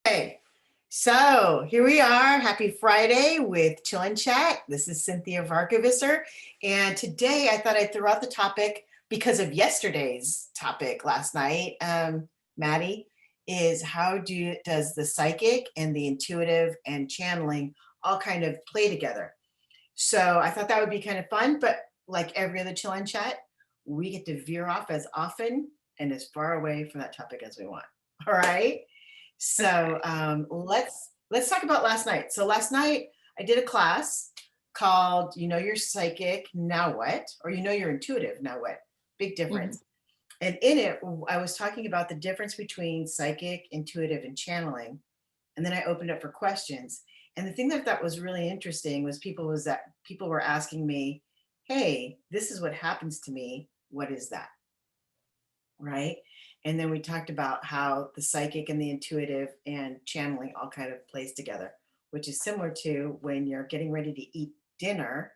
Okay, so here we are. Happy Friday with Chill and Chat. This is Cynthia Varkevisser, and today I thought I'd throw out the topic because of yesterday's topic last night. Maddie, is does the psychic and the intuitive and channeling all kind of play together? So I thought that would be kind of fun, but like every other Chill and Chat, we get to veer off as often and as far away from that topic as we want. All right. So let's talk about last night. So last night I did a class called "You Know You're Psychic, Now What?" or "You Know You're Intuitive, Now What?" Big difference. And in it, I was talking about the difference between psychic, intuitive, and channeling. And then I opened up for questions. And the thing that I thought was really interesting was people were asking me, "Hey, this is what happens to me. What is that?" Right? And then we talked about how the psychic and the intuitive and channeling all kind of plays together, which is similar to when you're getting ready to eat dinner.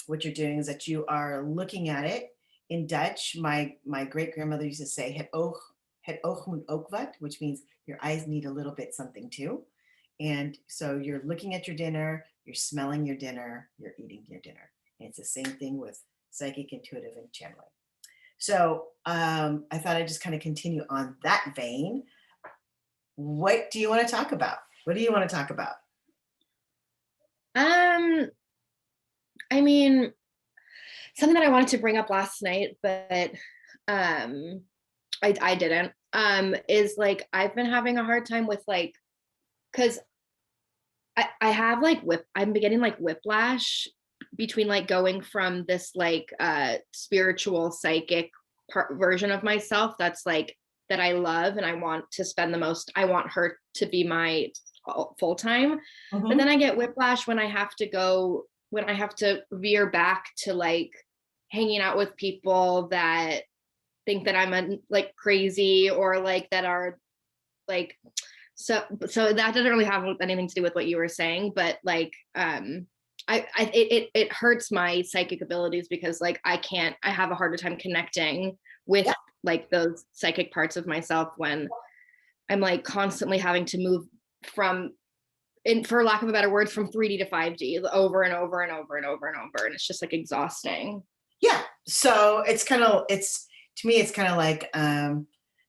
What you're doing is that you are looking at it. In Dutch, my great grandmother used to say het oog moet ook wat, which means your eyes need a little bit something too. And so you're looking at your dinner, you're smelling your dinner, you're eating your dinner. And it's the same thing with psychic, intuitive, and channeling. So I thought I'd just kind of continue on that vein. What do you want to talk about? What do you want to talk about? I mean, something that I wanted to bring up last night, but I didn't, is like I've been having a hard time with like, because I have like I'm beginning like whiplash between like going from this like spiritual psychic version of myself that's like that I love and I want to spend I want her to be my full time. But then I get whiplash when I have to veer back to like hanging out with people that think that I'm like crazy or like that are like so that doesn't really have anything to do with what you were saying, but like it hurts my psychic abilities because like I have a harder time connecting with like those psychic parts of myself when I'm like constantly having to move from, for lack of a better word, from 3D to 5D over and over and over and over and over, and it's just like exhausting. Yeah. So to me it's kind of like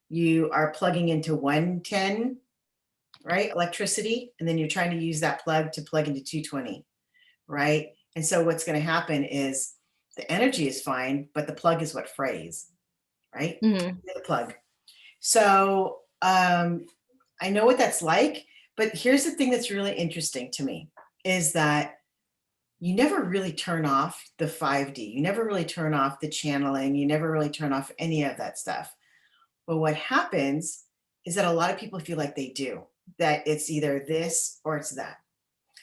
you are plugging into 110, right, electricity, and then you're trying to use that plug to plug into 220, right? And so what's going to happen is the energy is fine, but the plug is what frays, right? Mm-hmm. The plug. So I know what that's like, but here's the thing that's really interesting to me is that you never really turn off the 5D. You never really turn off the channeling. You never really turn off any of that stuff. But what happens is that a lot of people feel like they do, that it's either this or it's that.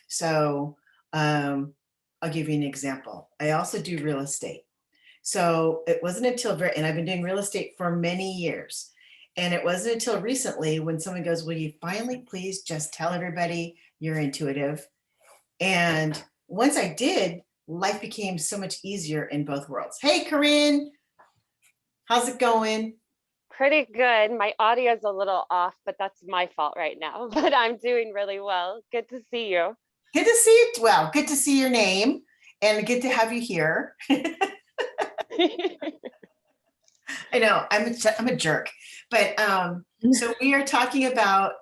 So I'll give you an example. I also do real estate. So it wasn't and I've been doing real estate for many years. And it wasn't until recently when someone goes, "Will you finally please just tell everybody you're intuitive?" And once I did, life became so much easier in both worlds. Hey, Corinne, how's it going? Pretty good. My audio is a little off, but that's my fault right now. But I'm doing really well. Good to see you. Good to see you. Well, good to see your name and good to have you here. I know I'm a jerk, but so we are talking about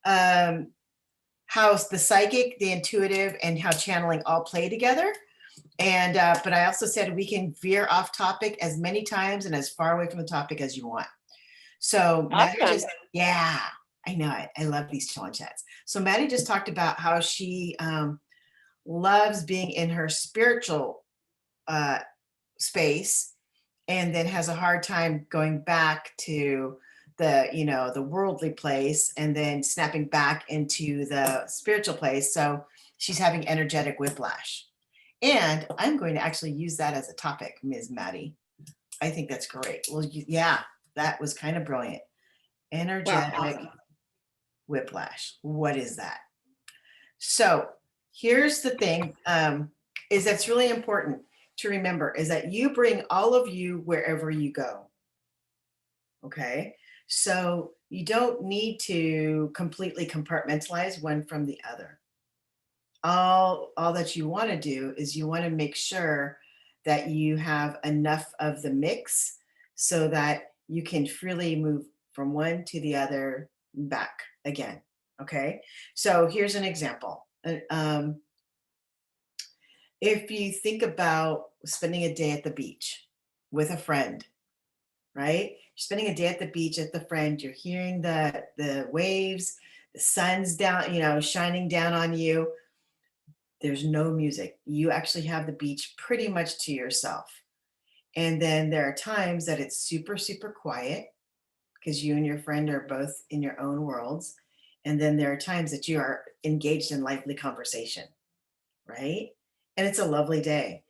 how the psychic, the intuitive, and how channeling all play together. And but I also said we can veer off topic as many times and as far away from the topic as you want. So Maddie Awesome. I know it. I love these chill and chats. So Maddie just talked about how she loves being in her spiritual space and then has a hard time going back to the worldly place and then snapping back into the spiritual place. So she's having energetic whiplash. And I'm going to actually use that as a topic, Ms. Maddie. I think that's great. Well, yeah, that was kind of brilliant. Energetic whiplash. What is that? So here's the thing, is that's really important to remember is that you bring all of you wherever you go. Okay. So you don't need to completely compartmentalize one from the other. All that you want to do is you want to make sure that you have enough of the mix so that you can freely move from one to the other back again. Okay, so here's an example. If you think about spending a day at the beach with a friend, right? You're spending a day at the beach at the friend, you're hearing the waves, the sun's down, shining down on you. There's no music. You actually have the beach pretty much to yourself. And then there are times that it's super, super quiet because you and your friend are both in your own worlds. And then there are times that you are engaged in lively conversation, right? And it's a lovely day.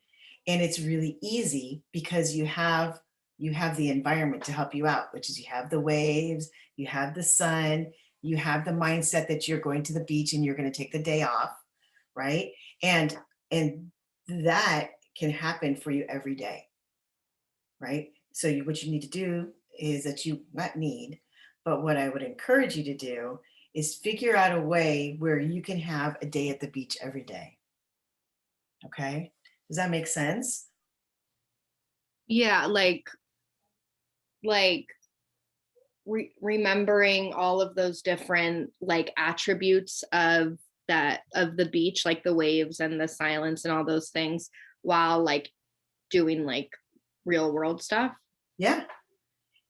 And it's really easy because you have the environment to help you out, which is you have the waves, you have the sun, you have the mindset that you're going to the beach and you're going to take the day off, right? And that can happen for you every day, right? So what you need to do is that you not need, but what I would encourage you to do is figure out a way where you can have a day at the beach every day. Okay? Does that make sense? Yeah, like remembering all of those different like attributes of the beach, like the waves and the silence and all those things, while like doing like real world stuff. Yeah.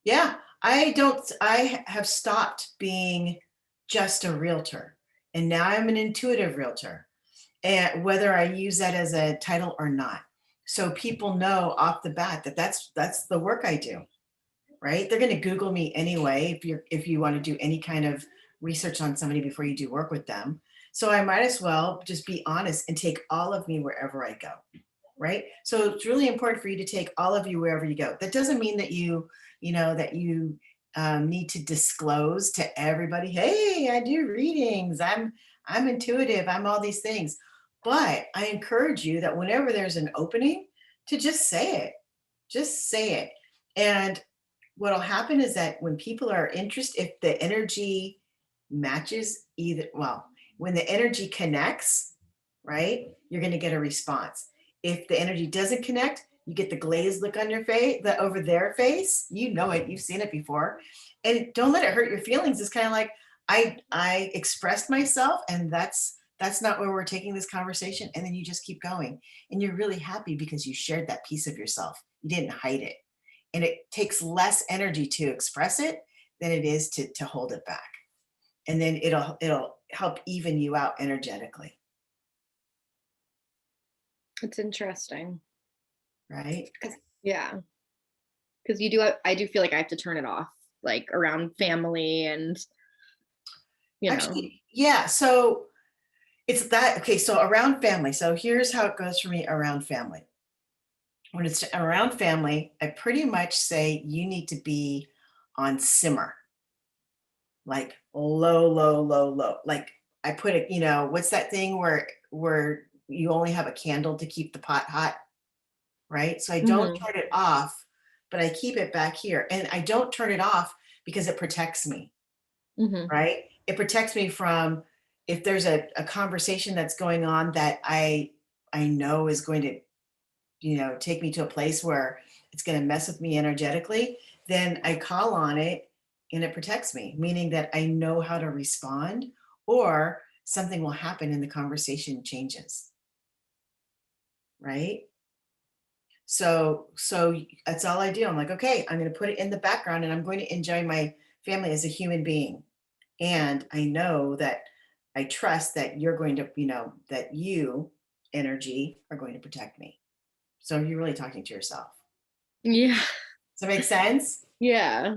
Yeah. I have stopped being just a realtor and now I'm an intuitive realtor, and whether I use that as a title or not. So people know off the bat that that's the work I do, right? They're going to Google me anyway if you want to do any kind of research on somebody before you do work with them. So I might as well just be honest and take all of me wherever I go, right? So it's really important for you to take all of you wherever you go. That doesn't mean that you need to disclose to everybody, hey, I do readings, I'm intuitive, I'm all these things. But I encourage you that whenever there's an opening, to just say it. Just say it. And what'll happen is that when people are interested, if the energy matches when the energy connects, right, you're going to get a response. If the energy doesn't connect, you get the glazed look on your face, the over their face. You know it, you've seen it before. And don't let it hurt your feelings. It's kind of like I expressed myself, and that's not where we're taking this conversation. And then you just keep going. And you're really happy because you shared that piece of yourself. You didn't hide it. And it takes less energy to express it than it is to hold it back. And then it'll help even you out energetically, It's interesting. right? Yeah, because I do feel like I have to turn it off, like around family and Actually, yeah. So it's that. Okay. So around family. So here's how it goes for me around family. When it's around family, I pretty much say you need to be on simmer, like low, low, low, low. Like I put it, what's that thing where you only have a candle to keep the pot hot, right? So I don't Mhm. turn it off, but I keep it back here. And I don't turn it off because it protects me, Mhm. right? It protects me from if there's a conversation that's going on that I know is going to, take me to a place where it's going to mess with me energetically, then I call on it and it protects me, meaning that I know how to respond or something will happen and the conversation changes, right? So that's all I do. I'm like, okay, I'm going to put it in the background and I'm going to enjoy my family as a human being. And I know that I trust that you're going to, that you energy are going to protect me. So you're really talking to yourself. Yeah. Does that make sense? Yeah.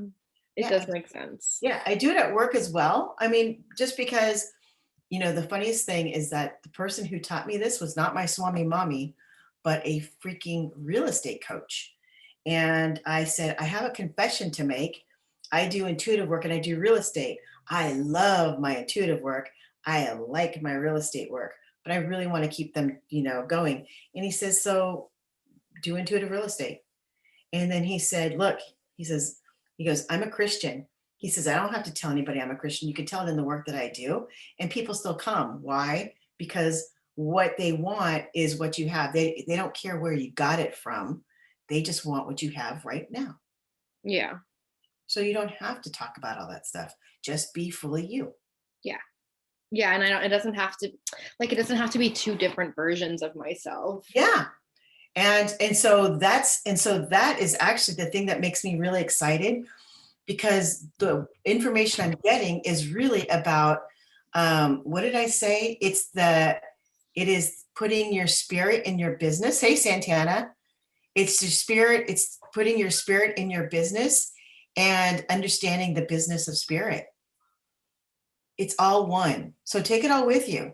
It Yeah. does make sense. Yeah. I do it at work as well. I mean, just because, the funniest thing is that the person who taught me this was not my Swami mommy, but a freaking real estate coach. And I said, I have a confession to make. I do intuitive work and I do real estate. I love my intuitive work. I like my real estate work, but I really want to keep them, going. And he says, so do intuitive real estate. And then he said, look, he goes, I'm a Christian. He says, I don't have to tell anybody I'm a Christian. You can tell it in the work that I do. And people still come. Why? Because what they want is what you have. They don't care where you got it from. They just want what you have right now. Yeah. So you don't have to talk about all that stuff. Just be fully you. Yeah. Yeah. And I don't, it doesn't have to, like, it doesn't have to be two different versions of myself. Yeah. And so that is actually the thing that makes me really excited, because the information I'm getting is really about, what did I say? It is putting your spirit in your business. Hey, Santana, it's your spirit. It's putting your spirit in your business and understanding the business of spirit. It's all one. So take it all with you,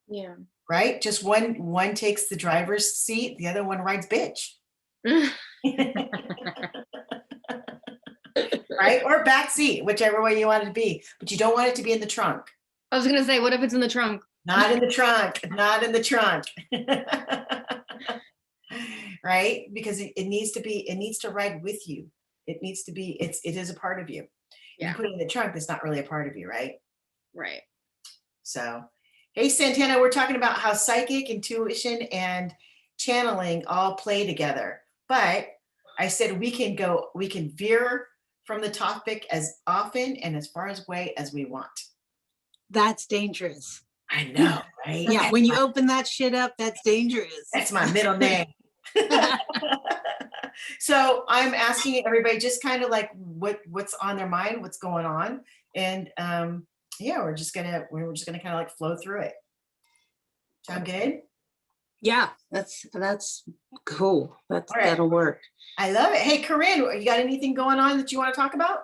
Yeah. right? Just one takes the driver's seat, the other one rides bitch. Right? Or back seat, whichever way you want it to be. But you don't want it to be in the trunk. I was gonna say, what if it's in the trunk? Not in the trunk. Not in the trunk. Right? Because it needs to ride with you. It needs to be, it is a part of you. Yeah. You put it in the trunk, it's not really a part of you, right? Right. So, hey, Santana, we're talking about how psychic, intuition, and channeling all play together. But I said we can veer from the topic as often and as far away as we want. That's dangerous. I know, right? Yeah, when you open that shit up, that's dangerous. That's my middle name. So I'm asking everybody just kind of like what's on their mind, what's going on, and yeah, we're just gonna kind of like flow through it. Sound good? Yeah, that's cool. All right. That'll work. I love it. Hey, Corinne, you got anything going on that you want to talk about?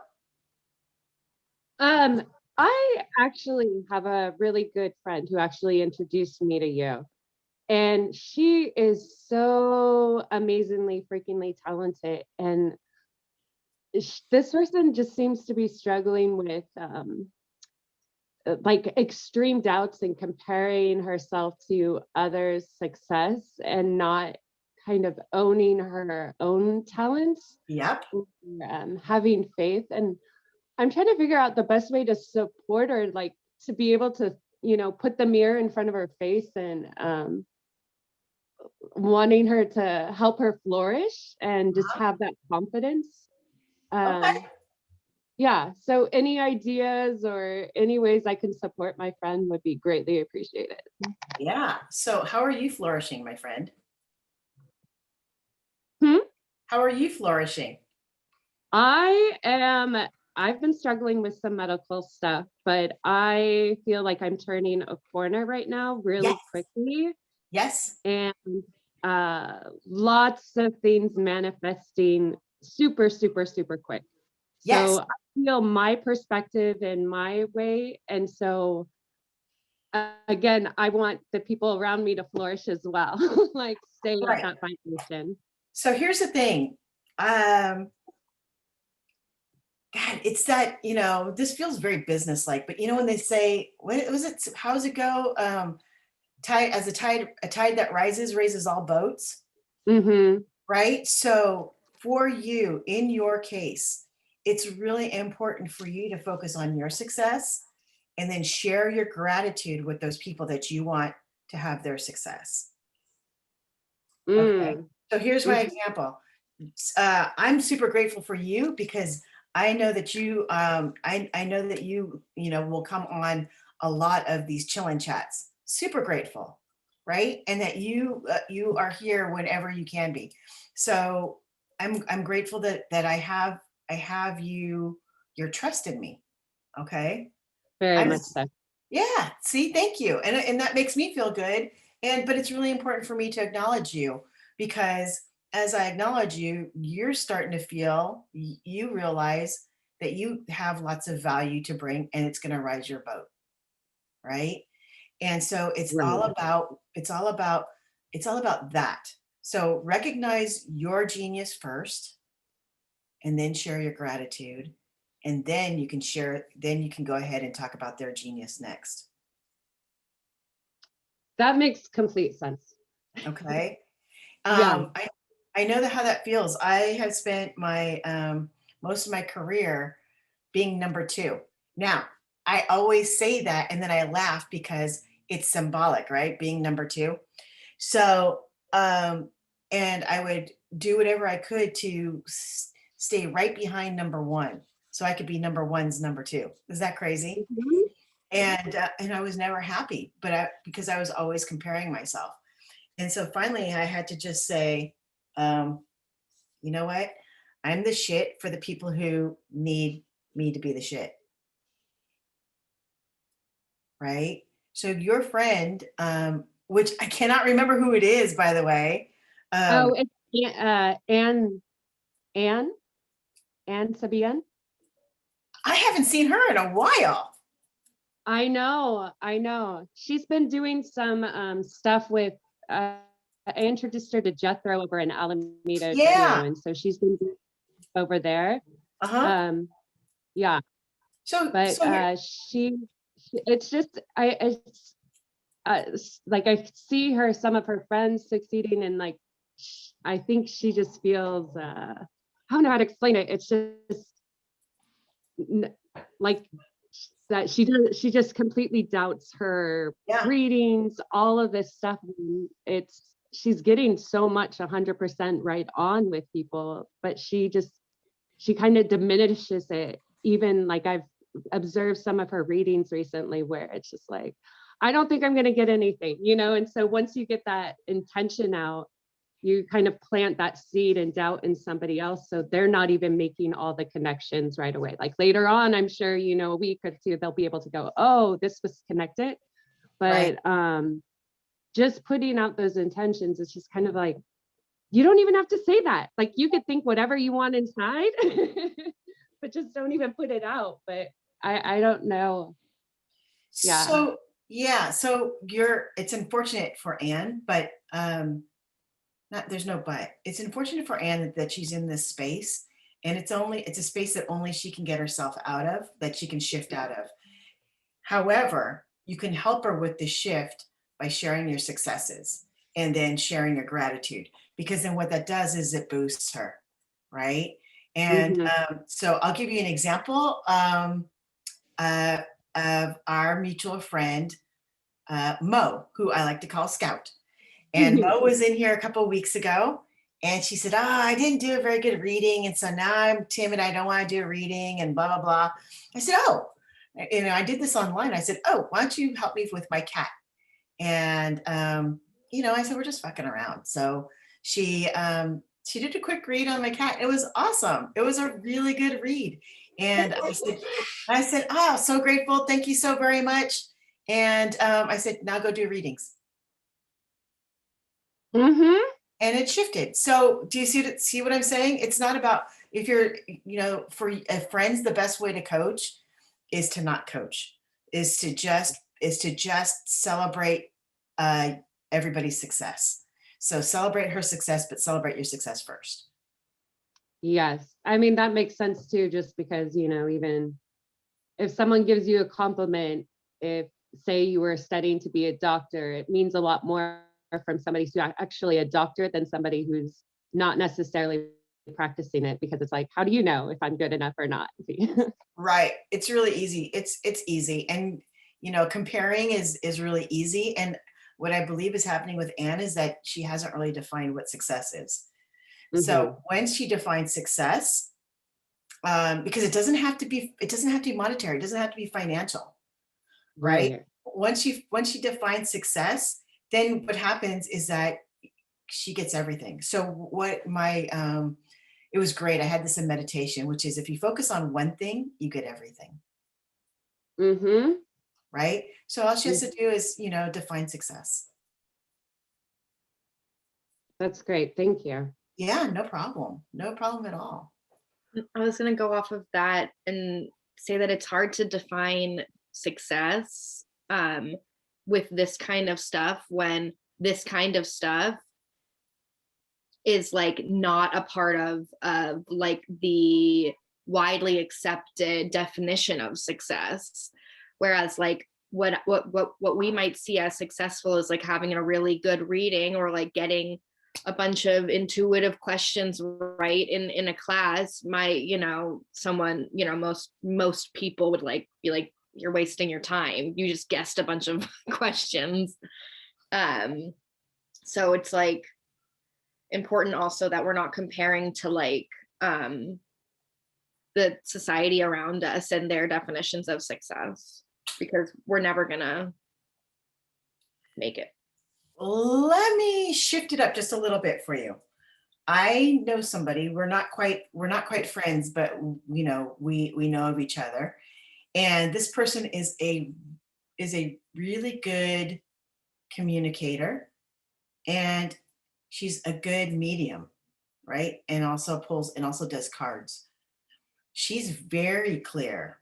I actually have a really good friend who actually introduced me to you. And she is so amazingly freakingly talented. And this person just seems to be struggling with like extreme doubts and comparing herself to others' success and not kind of owning her own talents. Yep. Having faith. And I'm trying to figure out the best way to support her, like to be able to, put the mirror in front of her face and wanting her to help her flourish and just have that confidence. Okay. Yeah. So any ideas or any ways I can support my friend would be greatly appreciated. Yeah. So how are you flourishing, my friend? How are you flourishing? I've been struggling with some medical stuff, but I feel like I'm turning a corner right now really quickly. Yes. And lots of things manifesting super, super, super quick. Yes. So I feel my perspective in my way. And so again, I want the people around me to flourish as well, like stay at that vibration. So here's the thing. God, it's that, this feels very business-like, but when they say, what was it? How does it go? A tide that rises raises all boats. Mm-hmm. Right? So for you, in your case, it's really important for you to focus on your success and then share your gratitude with those people that you want to have their success. Okay. So here's my example. I'm super grateful for you because I know that you, I know that you will come on a lot of these chill-in chats. Super grateful, right? And that you are here whenever you can be. So I'm grateful that I have your trust in me. Okay. Very much so. Yeah. See, thank you. And that makes me feel good. But it's really important for me to acknowledge you, because as I acknowledge you, you're starting to feel, you realize that you have lots of value to bring, and it's going to rise your boat. Right. And so it's all about that. So recognize your genius first, and then share your gratitude. And then you can go ahead and talk about their genius next. That makes complete sense. Okay. Yeah. I know how that feels. I have spent my most of my career being number two. Now, I always say that and then I laugh because it's symbolic, right? Being number two. So, and I would do whatever I could to stay right behind number one so I could be number one's number two. Is that crazy? Mhm. And I was never happy, because I was always comparing myself. And so finally I had to just say, you know what? I'm the shit for the people who need me to be the shit. Right? So your friend, which I cannot remember who it is, by the way. Oh, it's Anne Sabian. I haven't seen her in a while. I know. She's been doing some stuff with I introduced her to Jethro over in Alameda too, Yeah. and so she's been doing over there. Uh-huh. Yeah, but So you're- it's just it's like I see her, some of her friends succeeding, and like I think she just feels I don't know how to explain it. It's just like that she just completely doubts her Yeah. readings, all of this stuff. She's getting so much 100% right on with people, but she kind of diminishes it. Even like I've observed some of her readings recently where it's just like, I don't think I'm going to get anything, and so once you get that intention out, you kind of plant that seed and doubt in somebody else, so they're not even making all the connections right away. Like later on, I'm sure, a week or two, they'll be able to go, oh, this was connected. But just putting out those intentions is just kind of like, you don't even have to say that. Like you could think whatever you want inside, but just don't even put it out. But I don't know. Yeah. So yeah, so it's unfortunate for Anne, but there's no but. It's unfortunate for Anne that she's in this space, and it's a space that only she can get herself out of, that she can shift out of. However, you can help her with the shift by sharing your successes and then sharing your gratitude, because then what that does is it boosts her, right? And so I'll give you an example of our mutual friend, Mo, who I like to call Scout. And Mo was in here a couple of weeks ago, and she said, I didn't do a very good reading, and so now I'm timid, I don't want to do a reading, and blah, blah, blah. I said, I did this online. I said, why don't you help me with my cat? And, I said, we're just fucking around. So she did a quick read on my cat. It was awesome. It was a really good read. And I said, so grateful. Thank you so very much. And I said, now go do readings. Mm-hmm. And it shifted. So do you see what I'm saying? It's not about, if you're, for friends, the best way to coach is to not coach, is to just celebrate everybody's success. So celebrate her success, but celebrate your success first. Yes. I mean, that makes sense too, just because, even if someone gives you a compliment, if say you were studying to be a doctor, it means a lot more from somebody who's actually a doctor than somebody who's not necessarily practicing it, because it's like, how do you know if I'm good enough or not? Right. It's really easy. It's easy. And, comparing is really easy. And what I believe is happening with Anne is that she hasn't really defined what success is. So when she defines success, because it doesn't have to be monetary, it doesn't have to be financial, right? Once she defines success, then what happens is that she gets everything. So what it was great. I had this in meditation, which is if you focus on one thing, you get everything. Right? So all she has to do is, define success. That's great. Thank you. Yeah, no problem. No problem at all. I was going to go off of that and say that it's hard to define success with this kind of stuff, when this kind of stuff is like not a part of like the widely accepted definition of success. Whereas like what we might see as successful is like having a really good reading, or like getting a bunch of intuitive questions right in a class, my, someone, most people would be like, you're wasting your time. You just guessed a bunch of questions. So it's like important also that we're not comparing to the society around us and their definitions of success, because we're never gonna make it. Let me shift it up just a little bit for you. I know somebody, we're not quite friends, but we know of each other. And this person is a really good communicator, and she's a good medium, right? And also does cards. She's very clear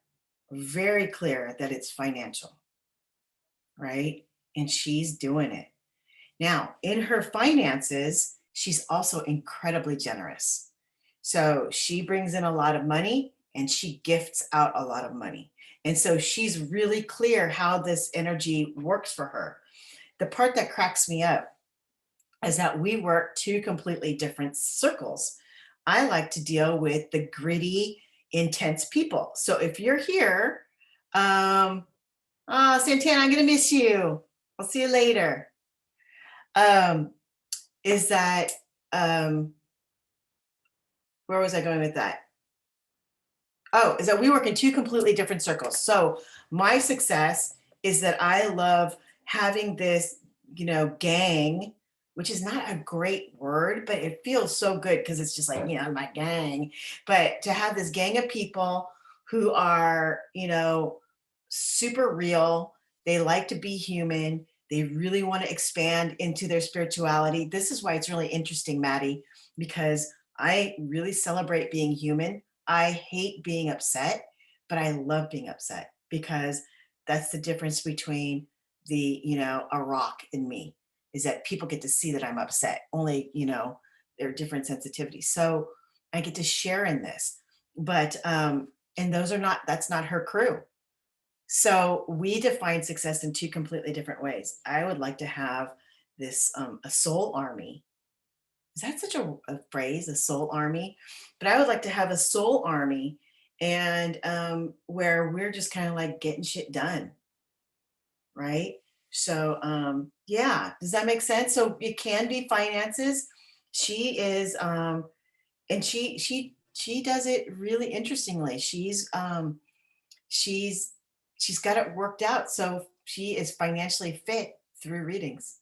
that it's financial, right? And she's doing it. Now, in her finances, she's also incredibly generous. So she brings in a lot of money and she gifts out a lot of money. And so she's really clear how this energy works for her. The part that cracks me up is that we work two completely different circles. I like to deal with the gritty, intense people. So if you're here, Santana, I'm gonna miss you. I'll see you later. Is that where was I going with that? Oh, is that we work in two completely different circles. So my success is that I love having this, gang, which is not a great word, but it feels so good because it's just like, my gang. But to have this gang of people who are, super real, they like to be human, they really want to expand into their spirituality. This is why it's really interesting, Maddie, because I really celebrate being human. I hate being upset, but I love being upset because that's the difference between a rock and me, is that people get to see that I'm upset. Only, there are different sensitivities. So I get to share in this, but, and that's not her crew. So we define success in two completely different ways. I would like to have this, a soul army. Is that such a phrase, a soul army? But I would like to have a soul army, and where we're just kind of like getting shit done. Right. So yeah, does that make sense? So it can be finances. She is and she does it really interestingly. She's she's got it worked out. So she is financially fit through readings.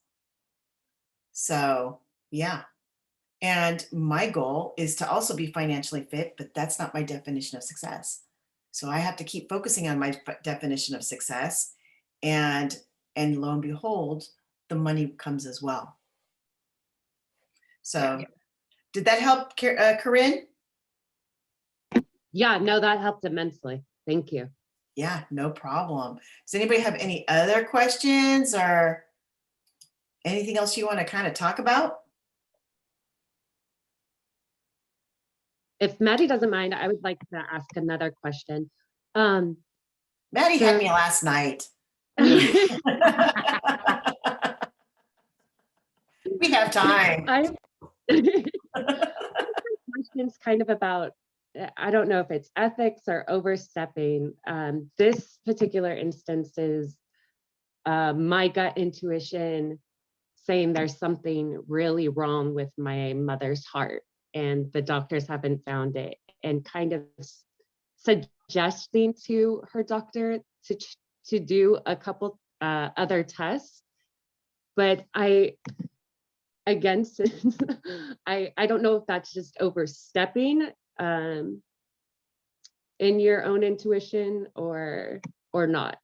So yeah. And my goal is to also be financially fit, but that's not my definition of success. So I have to keep focusing on my definition of success, and lo and behold, the money comes as well. So did that help, Corinne? Yeah, no, that helped immensely. Thank you. Yeah, no problem. Does anybody have any other questions or anything else you want to kind of talk about? If Maddie doesn't mind, I would like to ask another question. Maddie had me last night. We have time. Questions kind of about, I don't know if it's ethics or overstepping. This particular instance is my gut intuition saying there's something really wrong with my mother's heart and the doctors haven't found it, and kind of suggesting to her doctor to do a couple other tests. But I don't know if that's just overstepping in your own intuition or not.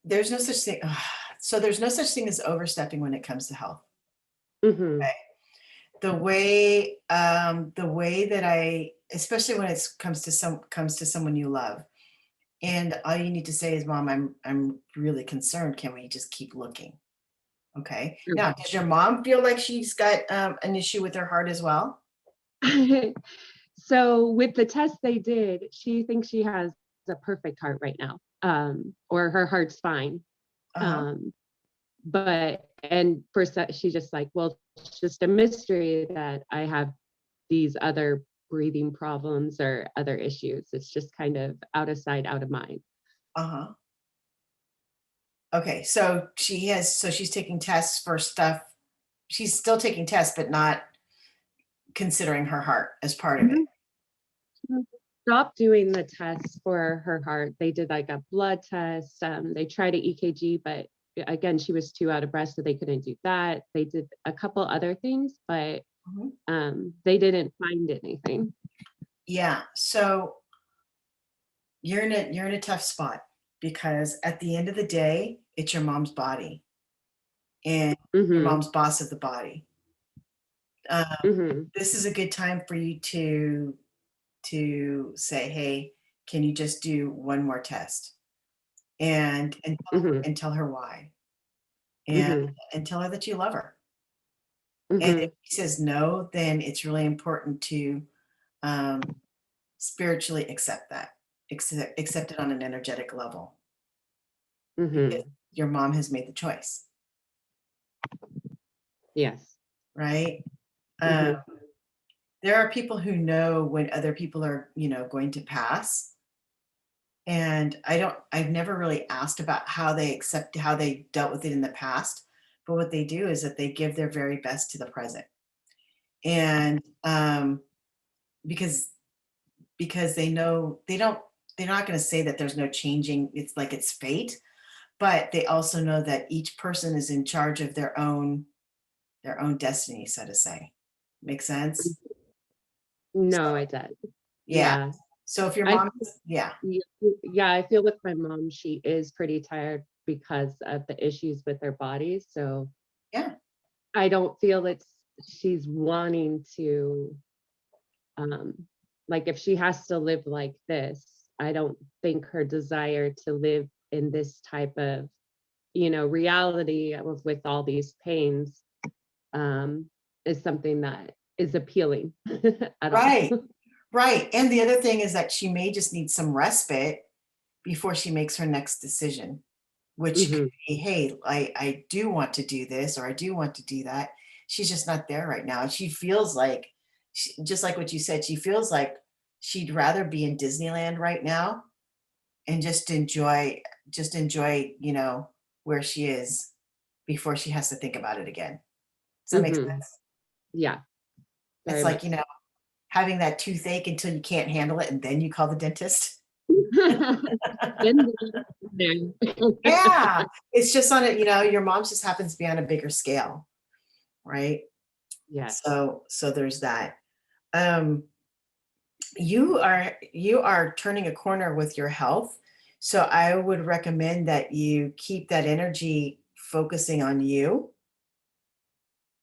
There's no such thing. So there's no such thing as overstepping when it comes to health. Mm-hmm. Okay. The way that especially when it comes to someone you love, and all you need to say is, Mom, I'm really concerned. Can we just keep looking? Okay. Sure. Now, does your mom feel like she's got an issue with her heart as well? So with the test they did, she thinks she has a perfect heart right now, or her heart's fine. Uh-huh. but, and she's just like, well, it's just a mystery that I have these other breathing problems or other issues. It's just kind of out of sight, out of mind. Uh-huh. Okay, so she's taking tests for stuff. She's still taking tests, but not considering her heart as part of it. Stopped doing the tests for her heart. They did like a blood test. They tried an EKG, but again, she was too out of breath, so they couldn't do that. They did a couple other things, but they didn't find anything. Yeah, so you're in a tough spot because at the end of the day, it's your mom's body and your Mhm, mom's boss of the body. mhm, This is a good time for you to say, hey, can you just do one more test and mhm, and tell her why mhm, and tell her that you love her. And if mhm, she says no, then it's really important to um, spiritually accept that, accept it on an energetic level because mhm. your mom has made the choice, Yes. right? Um, Mhm, there are people who know when other people are, going to pass. And I've never really asked about how they dealt with it in the past. But what they do is that they give their very best to the present. And because they know they're not going to say that there's no changing, it's like it's fate, but they also know that each person is in charge of their own destiny, so to say. Make sense? no, I did. Yeah. Yeah. So if your I mom, yeah. yeah, I feel with my mom, she is pretty tired because of the issues with her body. So Yeah. I don't feel she's wanting to, um, like if she has to live like this, I don't think her desire to live in this type of, reality with all these pains, um, is something that is appealing at all. Right. Right. And the other thing is that she may just need some respite before she makes her next decision, which could Hmm. be, hey, I do want to do this or I do want to do that. She's just not there right now. She feels like, just like what you said, she feels like she'd rather be in Disneyland right now and just enjoy, where she is before she has to think about it again. Does that make Hmm. sense? Yeah, It's very like, much so. having that toothache until you can't handle it and then you call the dentist. Been there. Yeah, it's just on it, your mom just happens to be on a bigger scale, right? Yes. So there's that. Um, you are turning a corner with your health. So I would recommend that you keep that energy focusing on you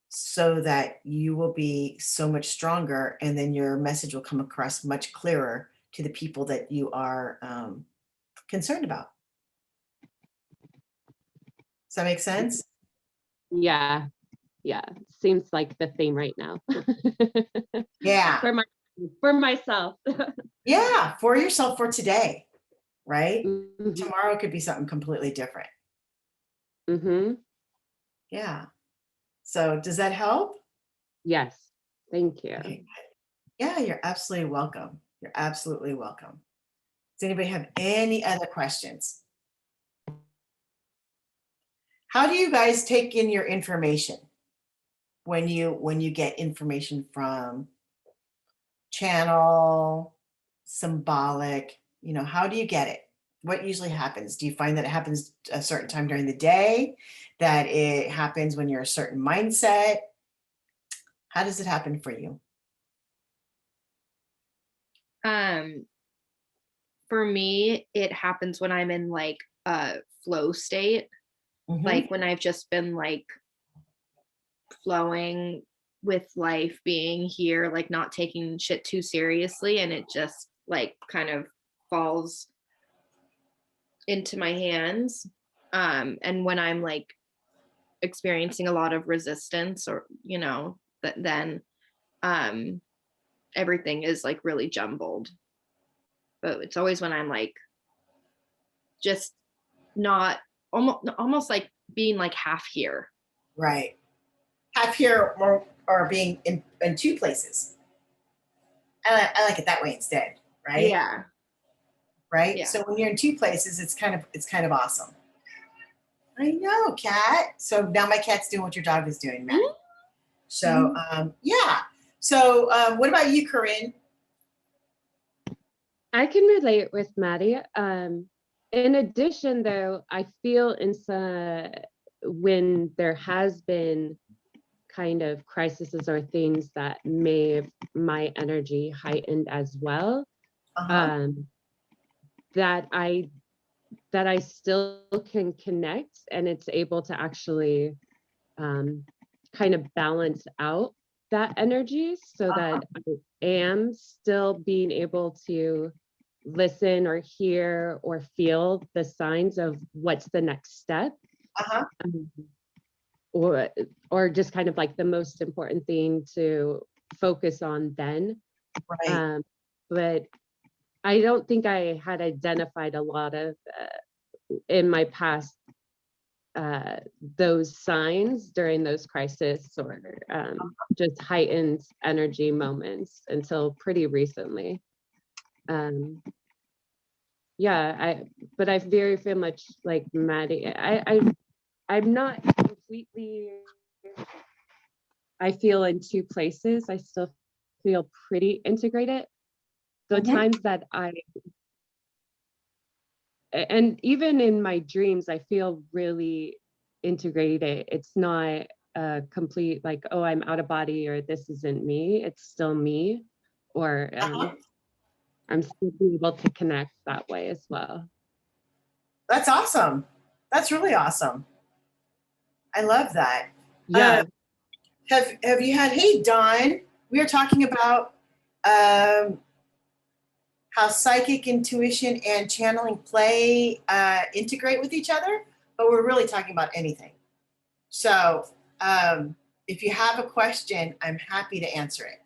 so that you will be so much stronger and then your message will come across much clearer to the people that you are concerned about. Does that make sense? Yeah. Yeah. Seems like the theme right now. Yeah. For my for myself. Yeah. For yourself for today, right? Mhm. Tomorrow could be something completely different. Mhm. Yeah. So does that help? Yes. Thank you. Okay. Yeah, you're absolutely welcome. You're absolutely welcome. Does anybody have any other questions? How do you guys take in your information when you get information from channel, symbolic, how do you get it? What usually happens? Do you find that it happens a certain time during the day? That it happens when you're a certain mindset? How does it happen for you? Um, for me, it happens when I'm in like a flow state, Mhm. like when I've just been like flowing with life, being here, like not taking shit too seriously, and it just like kind of falls into my hands. And when I'm like experiencing a lot of resistance or, then um everything is like really jumbled. But it's always when I'm like just not almost like being like half here. Right. Half here or being in two places. I like it that way instead, right? Yeah. Right. Yeah. So when you're in two places, it's kind of awesome. I know, cat. So now my cat's doing what your dog is doing, Matt. So yeah. So what about you, Corinne? I can relate with Maddie. In addition, though, I feel when there has been kind of crises or things that may my energy heightened as well, Uh-huh. that I still can connect, and it's able to actually kind of balance out that energy so that I am still being able to listen or hear or feel the signs of what's the next step, Uh-huh. or just kind of like the most important thing to focus on then. Right. But I don't think I had identified a lot of in my past those signs during those crises or just heightened energy moments until pretty recently. Yeah, but I very feel much like Maddie. I'm not completely, I feel in two places. I still feel pretty integrated. The times that and even in my dreams, I feel really integrated. It's not a complete like, oh, I'm out of body or this isn't me. It's still me, or I'm still able to connect that way as well. That's awesome. That's really awesome. I love that. Yeah. Have you had, hey Dawn, we are talking about how psychic intuition and channeling play integrate with each other, but we're really talking about anything. So if you have a question, I'm happy to answer it.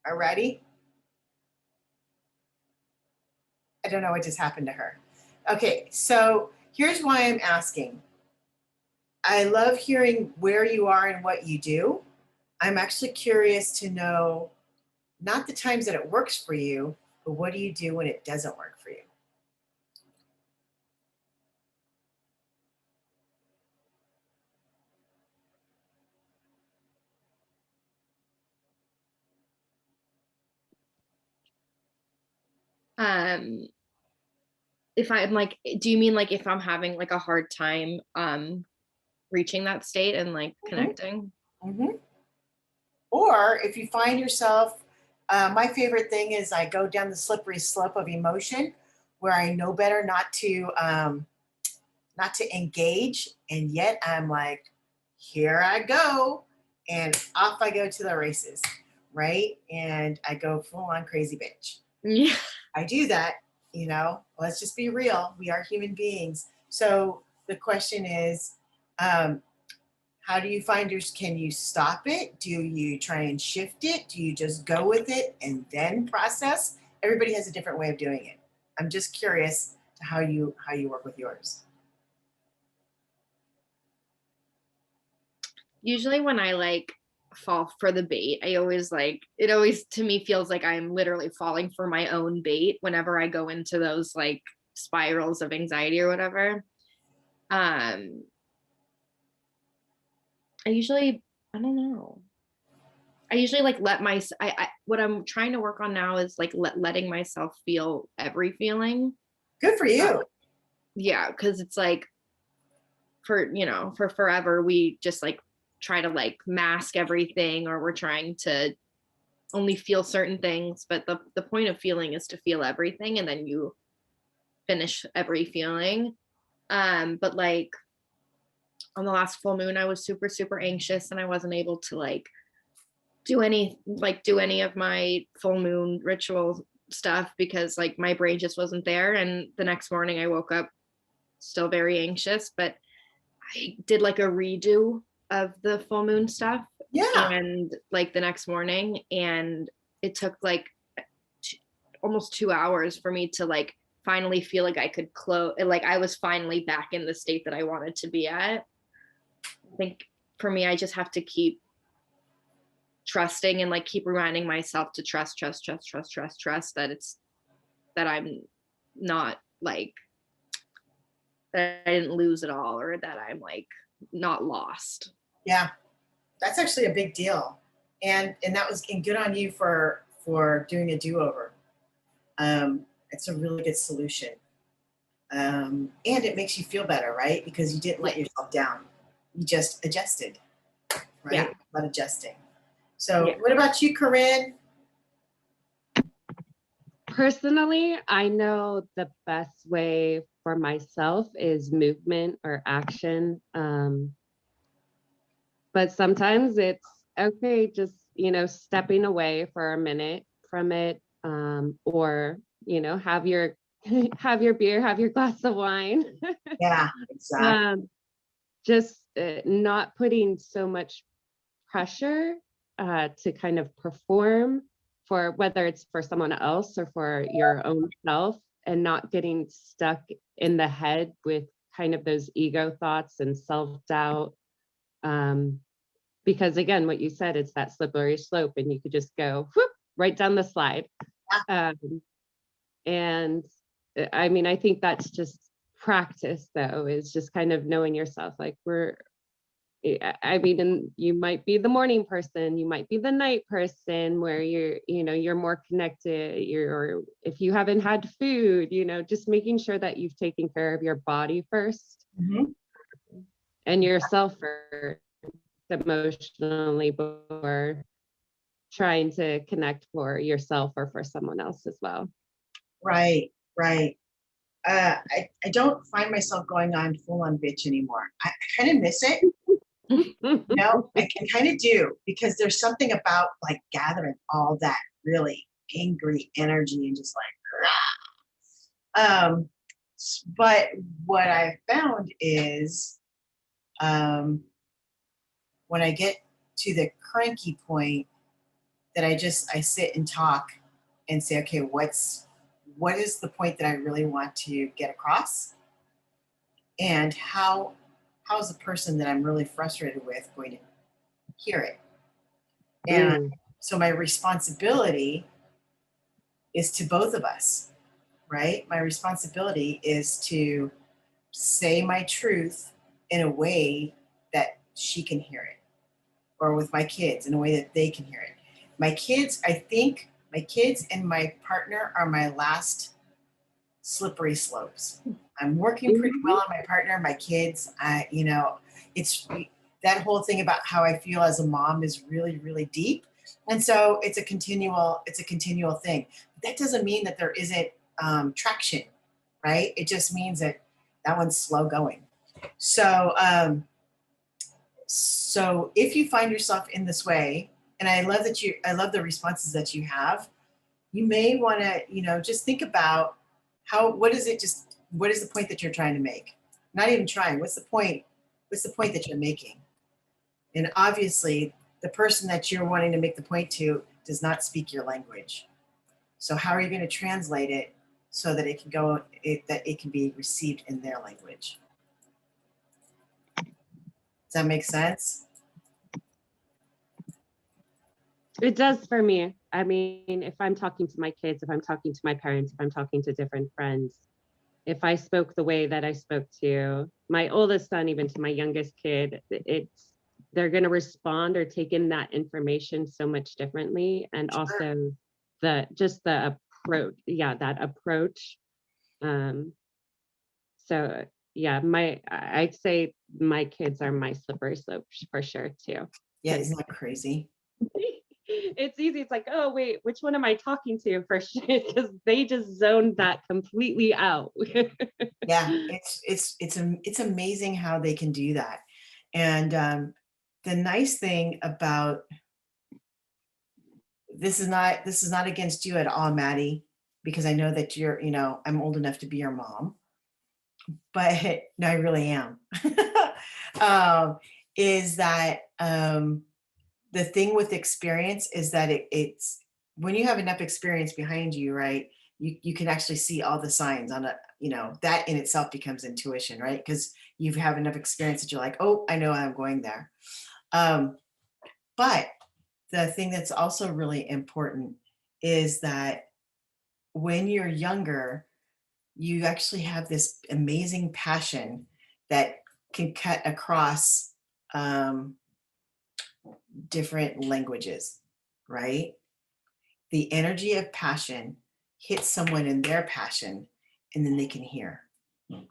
Are you ready? I don't know what just happened to her. Okay, so here's why I'm asking. I love hearing where you are and what you do. I'm actually curious to know not the times that it works for you, but what do you do when it doesn't work for you? If I'm like, do you mean like if I'm having like a hard time reaching that state and like connecting? Mm-hmm. Or if you find yourself, my favorite thing is I go down the slippery slope of emotion where I know better not to engage, and yet I'm like, here I go, and off I go to the races, right? And I go full on crazy bitch. Yeah. I do that, let's just be real. We are human beings. So the question is, how do you find can you stop it? Do you try and shift it? Do you just go with it and then process? Everybody has a different way of doing it. I'm just curious to how you work with yours. Usually when I like fall for the bait, I always like, it always to me feels like I'm literally falling for my own bait whenever I go into those like spirals of anxiety or whatever. I usually, I don't know. I usually like let what I'm trying to work on now is like letting myself feel every feeling. Good for you. Yeah, because it's like for forever we just like try to like mask everything, or we're trying to only feel certain things, but the point of feeling is to feel everything and then you finish every feeling. But like on the last full moon I was super super anxious and I wasn't able to like do any of my full moon ritual stuff because like my brain just wasn't there, and the next morning I woke up still very anxious, but I did like a redo of the full moon stuff. Yeah. And like the next morning, and it took like almost 2 hours for me to like finally feel like I could close, like I was finally back in the state that I wanted to be at. I think for me, I just have to keep trusting and like keep reminding myself to trust that I'm not like, that I didn't lose it all, or that I'm like not lost. Yeah, that's actually a big deal. And that was, and good on you for doing a do-over. It's a really good solution. And it makes you feel better, right? Because you didn't let yourself down. You just adjusted, right? Yeah. About adjusting. So Yeah. what about you, Corinne? Personally, I know the best way for myself is movement or action. But sometimes it's okay, just, stepping away for a minute from it, or, have your have your beer, have your glass of wine. Yeah, exactly. Just not putting so much pressure to kind of perform, for whether it's for someone else or for your own self, and not getting stuck in the head with kind of those ego thoughts and self-doubt. Because again, what you said, it's that slippery slope, and you could just go whoop, right down the slide. And I mean, I think that's just practice, though, is just kind of knowing yourself. Like I mean, and you might be the morning person, you might be the night person, where you're more connected. Or if you haven't had food, just making sure that you've taken care of your body first, Mhm. and yourself first, emotionally, before trying to connect for yourself or for someone else as well. Right, right. I don't find myself going on full on bitch anymore. I kind of miss it. No, I kind of do, because there's something about like gathering all that really angry energy and just like, but what I found is, when I get to the cranky point, that I sit and talk and say, okay, what is the point that I really want to get across? And how's the person that I'm really frustrated with going to hear it? And so my responsibility is to both of us, right? My responsibility is to say my truth in a way that she can hear it, or with my kids in a way that they can hear it. My kids, I think my kids and my partner are my last slippery slopes. I'm working pretty well on my partner, my kids. It's that whole thing about how I feel as a mom is really, really deep. And so it's a continual thing. But that doesn't mean that there isn't traction, right? It just means that one's slow going. So, so if you find yourself in this way, and I love the responses that you have, you may want to, just think about what is the point that you're trying to make? Not even trying. What's the point that you're making? And obviously, the person that you're wanting to make the point to does not speak your language. So how are you going to translate it so that that it can be received in their language? Does that make sense? It does for me. I mean, if I'm talking to my kids, if I'm talking to my parents, if I'm talking to different friends, if I spoke the way that I spoke to my oldest son, even to my youngest kid, they're going to respond or take in that information so much differently. And also that approach. Yeah, that approach. So yeah, I'd say my kids are my slippery slope for sure too. Yeah, isn't that crazy? It's easy. It's like, oh wait, which one am I talking to for sure? Because they just zoned that completely out. Yeah, it's amazing how they can do that. And the nice thing about this is not against you at all, Maddie, because I know that I'm old enough to be your mom, but no, I really am. Is that the thing with experience is that it's when you have enough experience behind you, right? you can actually see all the signs on a, that in itself becomes intuition, right? Because you have enough experience that you're like, oh, I know I'm going there. But the thing that's also really important is that when you're younger, you actually have this amazing passion that can cut across different languages, right? The energy of passion hits someone in their passion, and then they can hear,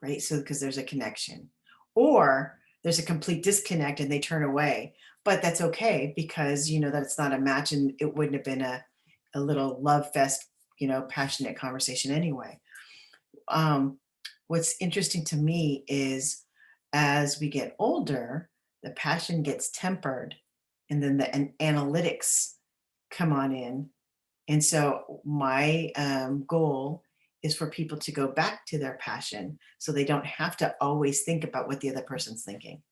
right? So, because there's a connection, or there's a complete disconnect and they turn away, but that's okay because you know that it's not a match and it wouldn't have been a little love fest, passionate conversation anyway. What's interesting to me is as we get older, the passion gets tempered and then the analytics come on in. And so my goal is for people to go back to their passion so they don't have to always think about what the other person's thinking.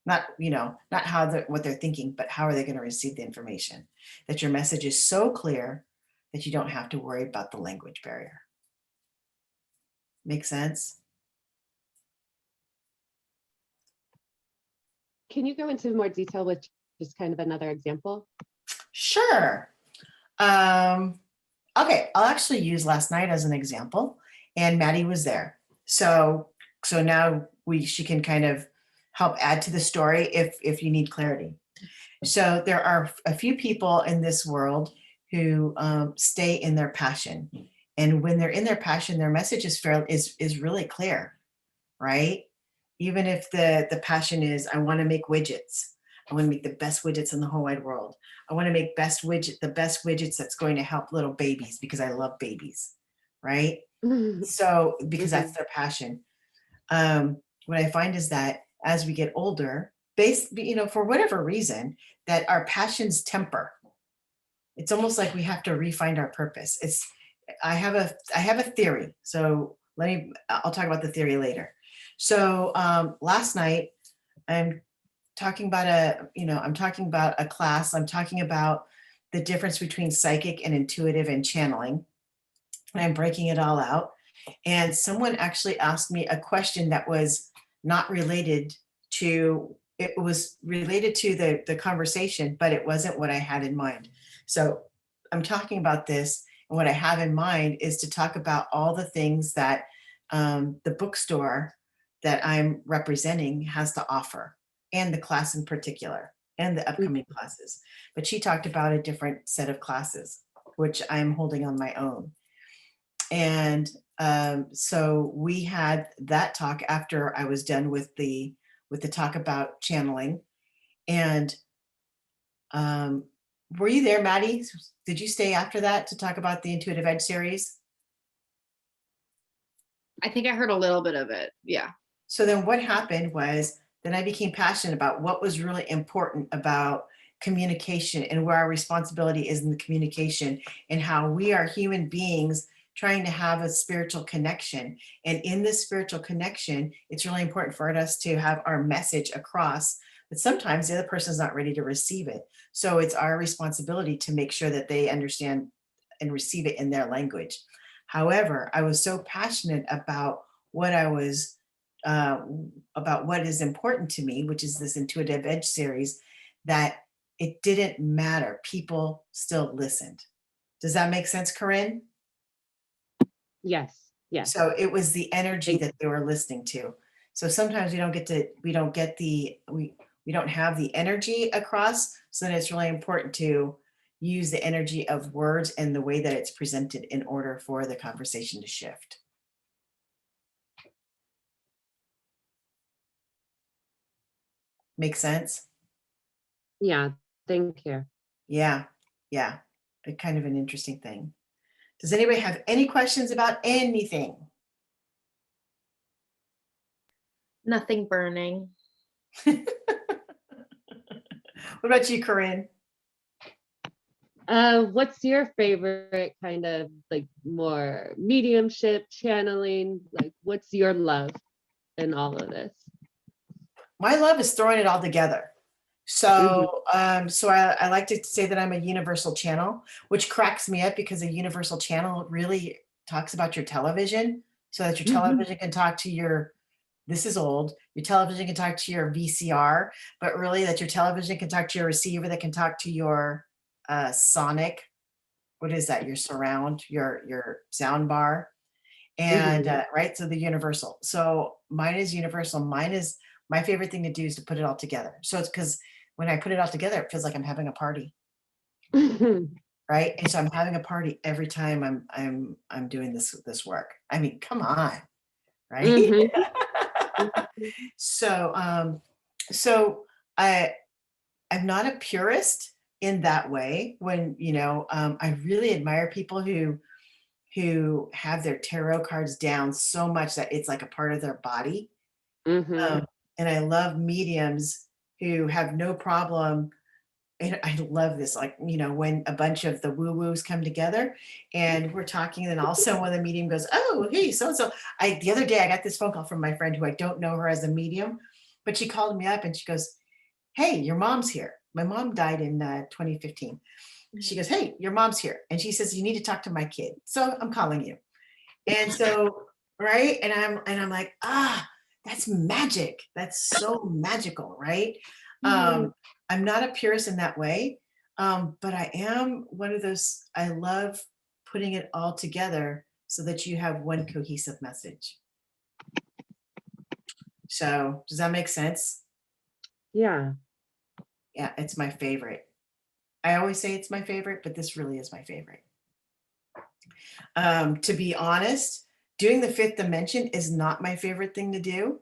Not, not what they're thinking, but how are they going to receive the information? That your message is so clear that you don't have to worry about the language barrier. Make sense? Can you go into more detail with just kind of another example? Sure. Okay, I'll actually use last night as an example, and Maddie was there. So now she can kind of help add to the story if you need clarity. So there are a few people in this world who stay in their passion, and when they're in their passion, their message is really clear, right? Even if the passion is, I want to make widgets. I want to make the best widgets in the whole wide world. I want to make the best widgets that's going to help little babies because I love babies, right? So because that's their passion. What I find is that as we get older, for whatever reason, that our passions temper. It's almost like we have to refine our purpose. I have a theory. So I'll talk about the theory later. So last night I'm talking about a class. I'm talking about the difference between psychic and intuitive and channeling. And I'm breaking it all out. And someone actually asked me a question that was not related to, it was related to the conversation, but it wasn't what I had in mind. So I'm talking about this, and what I have in mind is to talk about all the things that the bookstore that I'm representing has to offer, and the class in particular, and the upcoming classes. But she talked about a different set of classes, which I'm holding on my own. And so we had that talk after I was done with the talk about channeling. And were you there, Maddie? Did you stay after that to talk about the Intuitive Edge series? I think I heard a little bit of it. Yeah. So then what happened was then I became passionate about what was really important about communication and where our responsibility is in the communication, and how we are human beings trying to have a spiritual connection. And in this spiritual connection, it's really important for us to have our message across, but sometimes the other person is not ready to receive it. So it's our responsibility to make sure that they understand and receive it in their language. However, I was so passionate about what what is important to me, which is this Intuitive Edge series, that it didn't matter. People still listened. Does that make sense, Corinne? Yes. Yes. So it was the energy that they were listening to. So sometimes we don't have the energy across. So then it's really important to use the energy of words and the way that it's presented in order for the conversation to shift. Make sense? Yeah. Thank you. Yeah. Kind of an interesting thing. Does anybody have any questions about anything? Nothing burning. What about you, Corinne? What's your favorite kind of like more mediumship channeling? Like, what's your love in all of this? My love is throwing it all together. So, so I like to say that I'm a universal channel, which cracks me up because a universal channel really talks about your television so that your Mhm. television can talk to your, this is old, your television can talk to your VCR, but really that your television can talk to your receiver that can talk to your sonic, what is that, your surround, your sound bar. And right, so the universal. So mine is universal. Mine is, my favorite thing to do is to put it all together. So it's because when I put it all together, it feels like I'm having a party, right? And so I'm having a party every time I'm doing this work. I mean, come on, right? Mhm. So so I'm not a purist in that way. When I really admire people who have their tarot cards down so much that it's like a part of their body. Mhm. And I love mediums who have no problem. And I love this, like, when a bunch of the woo-woos come together and we're talking, and then also when the medium goes, oh, hey, so-and-so. The other day I got this phone call from my friend who I don't know her as a medium, but she called me up and she goes, hey, your mom's here. My mom died in 2015. She goes, hey, your mom's here. And she says, you need to talk to my kid. So I'm calling you. And so, right. And I'm like, that's magic. That's so magical, right? Mhm. I'm not a purist in that way. But I am one of those, I love putting it all together so that you have one cohesive message. So does that make sense? Yeah. Yeah, it's my favorite. I always say it's my favorite, but this really is my favorite. To be honest, doing the fifth dimension is not my favorite thing to do.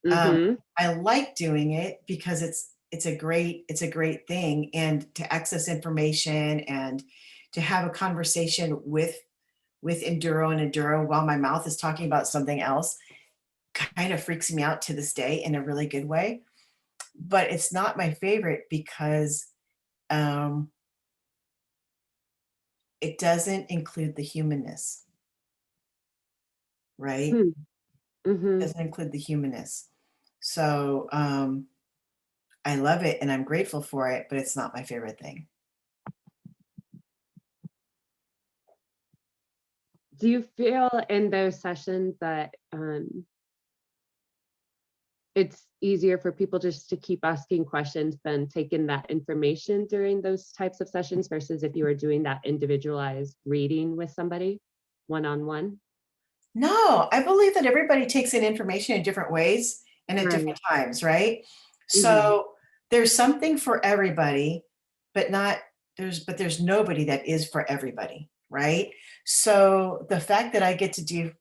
Mhm. I like doing it because it's a great thing, and to access information and to have a conversation with Enduro and Enduro while my mouth is talking about something else kind of freaks me out to this day in a really good way. But it's not my favorite because um, it doesn't include the humanness, right? Hmm. Mhm. Doesn't include the humanness. So I love it and I'm grateful for it, but it's not my favorite thing. Do you feel in those sessions that it's easier for people just to keep asking questions than taking that information during those types of sessions versus if you were doing that individualized reading with somebody one-on-one? No, I believe that everybody takes in information in different ways and at Right. different times, right? Mhm. So there's something for everybody, but not there's nobody that is for everybody, right? So the fact that I get to do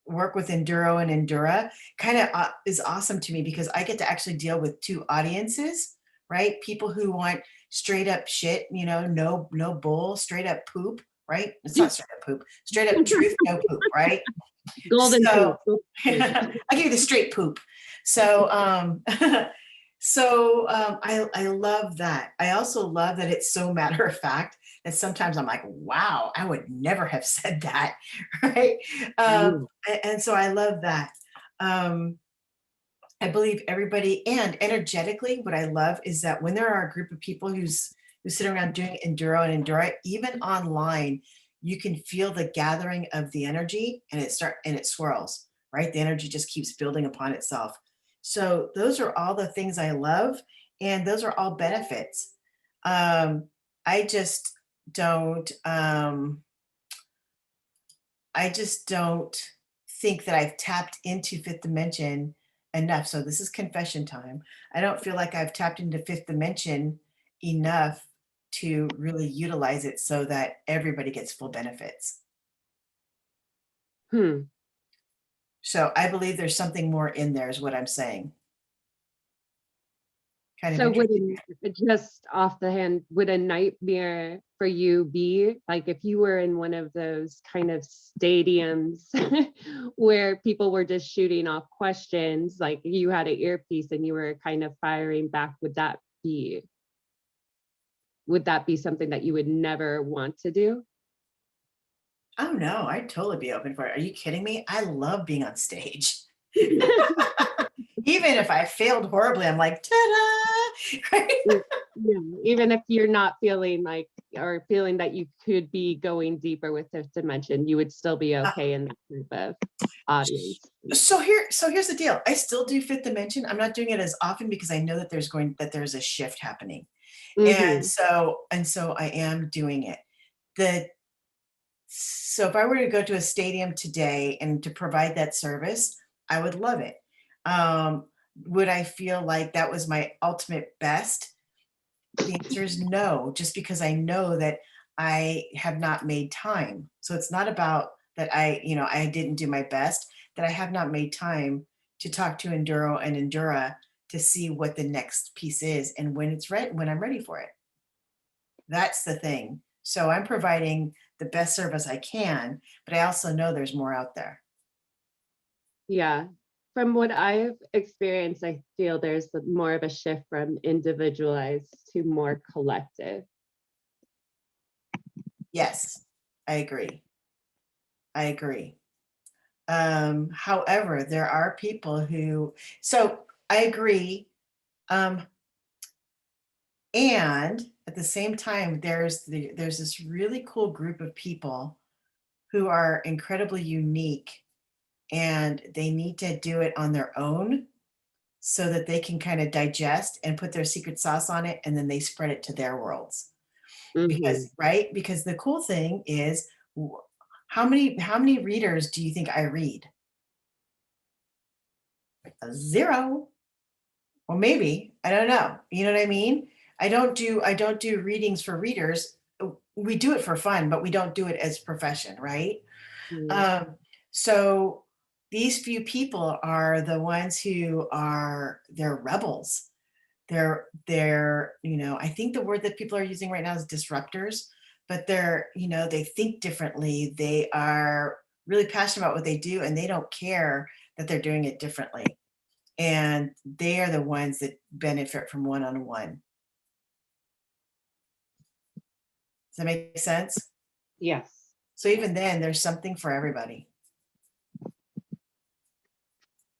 work with Enduro and Endura kind of is awesome to me because I get to actually deal with two audiences, right? People who want straight up shit, no bull, straight up poop, right? It's not straight up poop, straight up truth, no poop, right? Golden So poop. I give you the straight poop. So I love that. I also love that it's so matter of fact that sometimes I'm like, wow, I would never have said that, right? Mm. And so I love that. I believe everybody, and energetically, what I love is that when there are a group of people who sit around doing Enduro and Endura, even online, you can feel the gathering of the energy and it swirls, right? The energy just keeps building upon itself. So those are all the things I love, and those are all benefits. I just don't I just don't think that I've tapped into fifth dimension enough. So this is confession time. I don't feel like I've tapped into fifth dimension enough to really utilize it so that everybody gets full benefits. Hmm. So I believe there's something more in there is what I'm saying. Kind of So interesting. just off the hand, would a nightmare for you be like if you were in one of those kind of stadiums where people were just shooting off questions, like you had an earpiece and you were kind of firing back, would that be something that you would never want to do? Oh no, I'd totally be open for it. Are you kidding me? I love being on stage. Even if I failed horribly, I'm like, ta-da! Right? Yeah, even if you're not feeling like or feeling that you could be going deeper with this dimension, you would still be okay in that type of audience. So here's the deal. I still do fifth dimension. I'm not doing it as often because I know that there's a shift happening. And Mhm. so I am doing it. So if I were to go to a stadium today and to provide that service, I would love it. Would I feel like that was my ultimate best? The answer is no, just because I know that I have not made time. So it's not about that I didn't do my best, that I have not made time to talk to Enduro and Endura to see what the next piece is and when I'm ready for it. That's the thing. So I'm providing the best service I can, but I also know there's more out there. Yeah. From what I've experienced, I feel there's more of a shift from individualized to more collective. Yes, I agree. I agree. However, there are people so I agree. And at the same time, there's this really cool group of people who are incredibly unique and they need to do it on their own so that they can kind of digest and put their secret sauce on it and then they spread it to their worlds. Mhm. Because the cool thing is how many readers do you think I read? Zero. Well, maybe. I don't know. You know what I mean? I don't do readings for readers. We do it for fun, but we don't do it as profession, right? Mm. Um, so these few people are the ones they're rebels. I think the word that people are using right now is disruptors, but they think differently. They are really passionate about what they do and they don't care that they're doing it differently. And they are the ones that benefit from one-on-one. Does that make sense? Yes. So even then, there's something for everybody.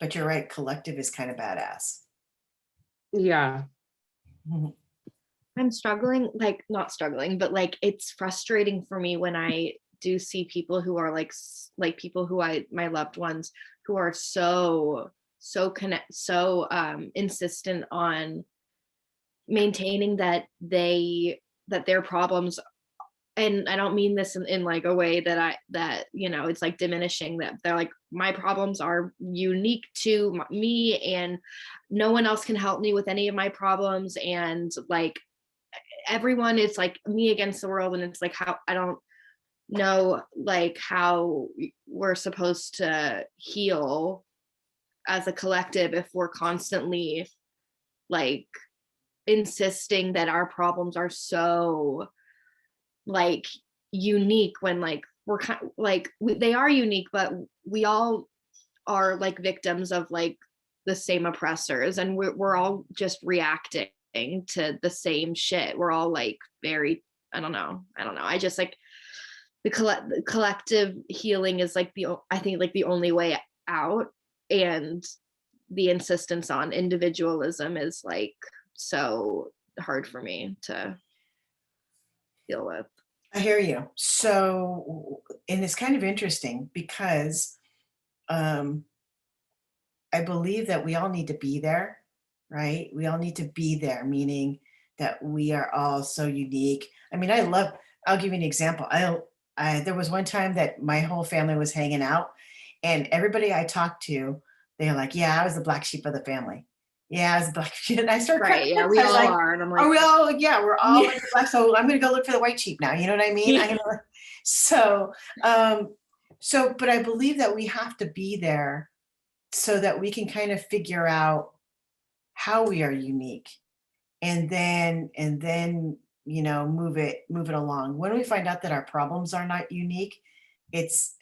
But you're right, collective is kind of badass. Yeah. I'm struggling, like not struggling, but like it's frustrating for me when I do see people who are like people who my loved ones who are so insistent on maintaining that their problems, and I don't mean this in like a way that it's like diminishing, that they're like, my problems are unique to me and no one else can help me with any of my problems, and like everyone is like me against the world, and it's like, how I don't know like how we're supposed to heal as a collective if we're constantly like insisting that our problems are so like unique, when like we're kind like they are unique, but we all are like victims of like the same oppressors, and we're all just reacting to the same shit. We're all like very, I don't know, I just like the collective healing is like I think like the only way out, and the insistence on individualism is like so hard for me to deal with. I hear you. So, and it's kind of interesting because um, I believe that we all need to be there, right? We all need to be there, meaning that we are all so unique. I mean, I'll give you an example. There was one time that my whole family was hanging out, and everybody I talked to, they're like, yeah, I was the black sheep of the family. Yeah, I was the black sheep. And I started Right, cracking yeah, up. we I was all like, are, and I'm are like, we all, yeah, we're all yeah. like the black. So I'm going to go look for the white sheep now. You know what I mean? So, um, but I believe that we have to be there so that we can kind of figure out how we are unique and then move it along. When we find out that our problems are not unique, it's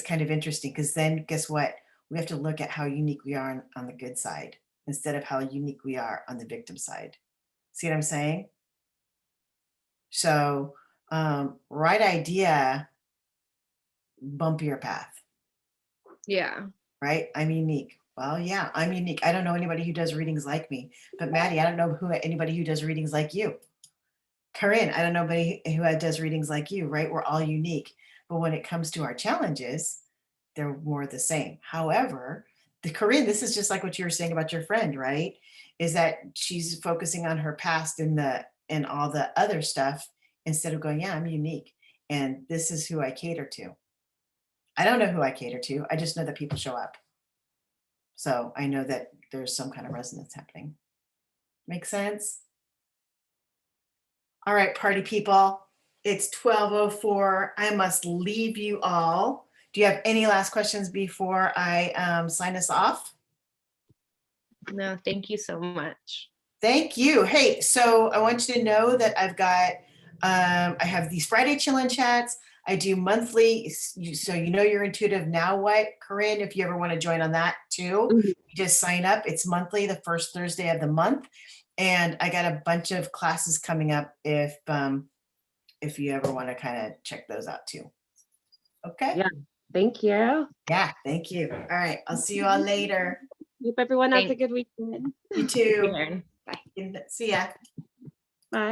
kind of interesting, because then guess what, we have to look at how unique we are on the good side instead of how unique we are on the victim side. See what I'm saying? So right idea, bumpier path, Yeah. right? I'm unique. Well, yeah, I'm unique. I don't know anybody who does readings like me, but Maddie, I don't know anybody who does readings like you. Corinne, I don't know anybody who does readings like you, right? We're all unique. But when it comes to our challenges, they're more the same. However, the Corinne, this is just like what you were saying about your friend, right? Is that she's focusing on her past and all the other stuff instead of going, yeah, I'm unique. And this is who I cater to. I don't know who I cater to. I just know that people show up. So I know that there's some kind of resonance happening. Make sense? All right, party people. It's 12:04. I must leave you all. Do you have any last questions before I sign us off? No, thank you so much. Thank you. Hey, so I want you to know that I have these Friday chill-in chats. I do monthly, so you know your intuitive now what, Corinne, if you ever want to join on that too, Mhm. you just sign up. It's monthly, the first Thursday of the month. And I got a bunch of classes coming up if you ever want to kind of check those out too. Okay? Yeah. Thank you. Yeah, thank you. All right, I'll see you all later. Hope everyone has a Thanks. good weekend. You too. Karen. Bye. See ya.